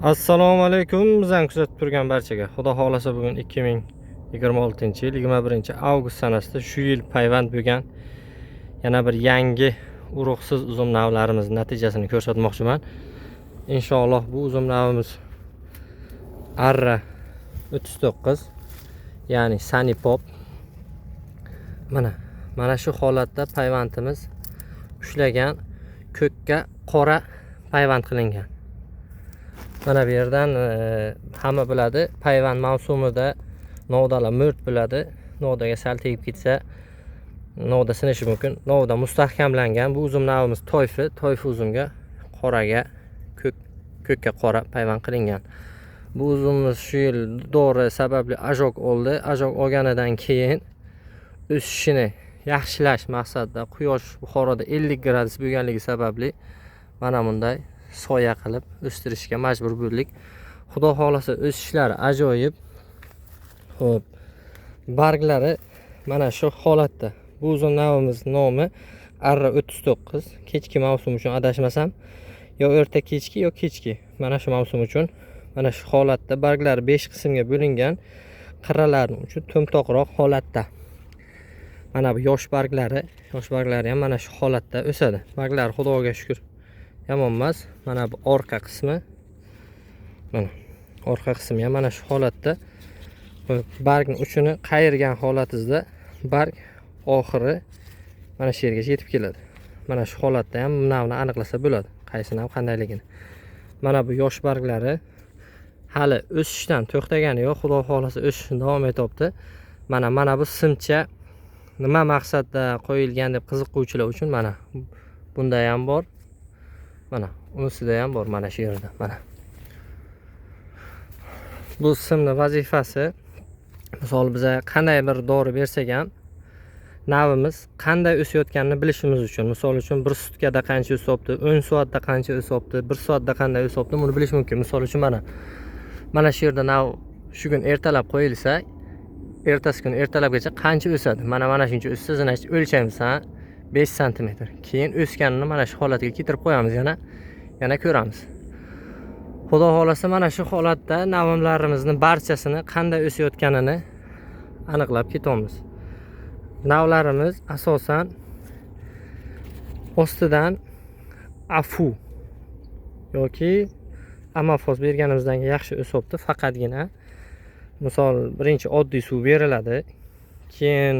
Assalomu alaykum. Bizani kuzatib turgan barchaga. Xudo xolasa bugun 2026-yil 21-avgust sanasida shu yil payvand bo'lgan yana bir yangi urug'siz uzum navlarimiz natijasini ko'rsatmoqchiman. Inshaalloh bu uzum navimiz Arra 39, ya'ni Sunny Pop. Mana shu holatda payvandimiz ushlagan ko'kka qora payvand qilingan. Mana bu yerdan hamma biladi, payvand mavsumida novdalar mo'rt bo'ladi. Novdaga sal tegib ketsa, novda sinishi mumkin. Novda mustahkamlangan. Bu uzum navimiz toyfi uzumga qoraga ko'kka qora payvand qilingan. Bu uzumimiz shu yil dori sababli ajok oldi. Ajok olganidan keyin o'sishini yaxshilash maqsadida quyosh Buxoroda 50 gradus bo'lganligi sababli mana bunday soya qilib o'stirishga majbur bo'ldik. Xudo xolasa o'sishlari ajoyib. Xo'p, barglari mana shu holatda. Bu uzum navimiz nomi Arra 39. Kechki mavsum uchun adashmasam, yo erta kechki yo kechki. Mana shu mavsum uchun mana shu holatda barglari 5 qismga bo'lingan. Qirralari uchun to'mtoqroq holatda. Mana bu yosh barglari ham mana shu holatda o'sadi. Barglari Xudoga shukr yomon emas. Mana bu orqa qismi. Mana orqa qismi ham mana shu holatda. Bargning uchini qayirgan holatingizda barg oxiri mana shu yergacha yetib keladi. Mana shu holatda ham navni aniqlasa bo'ladi, qaysi nav qandayligini. Mana bu yosh barglari hali o'sishdan to'xtagani yo'q. Xudo xolasa o'sishni davom etyapti. Mana bu simcha nima maqsadda qo'yilgan deb qiziquvchilar uchun mana bunda ham bor. Mana unisida ham bor, mana shu yerda. Mana bu simni vazifasi, misol biza qanday bir dori bersak ham navimiz qanday o'sayotganini bilishimiz uchun. Misol uchun 1 sutkada qancha o'syapti, 10 soatda qancha o'syapti, 1 soatda qanday o'syapti, buni bilish mumkin. Misol uchun mana shu yerda nav shu kun ertalab qo'yilsa, ertasi kun ertalabgacha qancha o'sadi. Mana shuncha o'ssa, значит o'lchaymiz, 5 sm. Keyin o'sganini mana shu holatiga keltirib qo'yamiz, yana ko'ramiz. Xudo xolasa mana shu holatda navlarimizni barchasini qanday o'sayotganini aniqlab ketamiz. Navlarimiz asosan ostidan afu yoki amafoz berganimizdan yaxshi o'sibdi. Faqatgina misol birinchi oddiy suv beriladi, keyin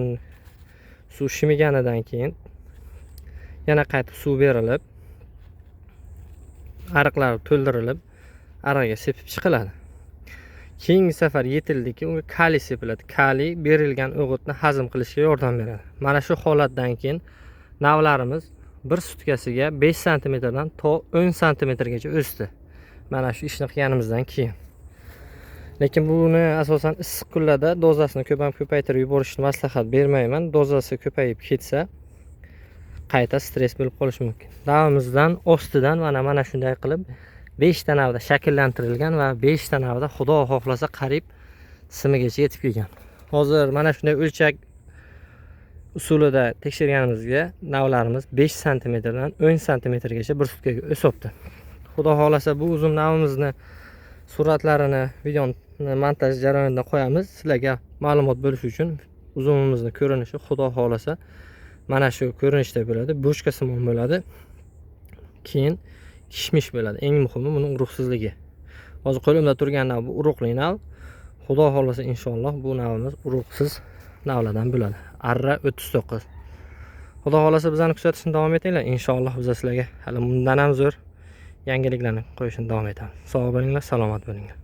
suv shimiganidan keyin yana qaytib suv berilib, ariqlar to'ldirilib, araga sepib chiqiladi. Keyingi safar yetildiki, unga kaliy sepiladi. Kaliy berilgan o'g'itni hazm qilishga yordam beradi. Mana shu holatdan keyin navlarimiz 1 sutkasiga 5 sm dan to 10 sm gacha o'sdi. Mana shu ishni qilganimizdan keyin. Lekin buni asosan issiq kunlarda dozasini ko'paytirib yuborishni maslahat bermayman. Dozasi ko'payib ketsa, qayta stress bo'lib qolishi mumkin. Navimizdan ostidan mana shunday qilib 5 ta navda shakllantirilgan va 5 ta navda Xudo xohlasa qarib simigacha yetib kelgan. Hozir mana shunday o'lchak usulida tekshirganimizga navlarimiz 5 sm dan 10 sm gacha 1 sutkaga o'sibdi. Xudo xohlasa bu uzum navimizni suratlarini video montaj jarayonida qo'yamiz. Sizlarga ma'lumot bo'lish uchun uzumimizni ko'rinishi Xudo xohlasa mana shu ko'rinishda bo'ladi. Bochka simon bo'ladi. Keyin kishmish bo'ladi. Eng muhimi buning urug'sizligi. Hozir qo'limda turgan nav bu urug'li nav. Xudo xolasa inshaalloh bu navimiz urug'siz navlardan bo'ladi. Arra 39. Xudo xolasa bizani kuzatishni davom etinglar. Inshaalloh biz sizlarga hali bundan ham zo'r yangiliklarni qo'yishni davom etamiz. Sog' bo'linglar, salomat bo'linglar.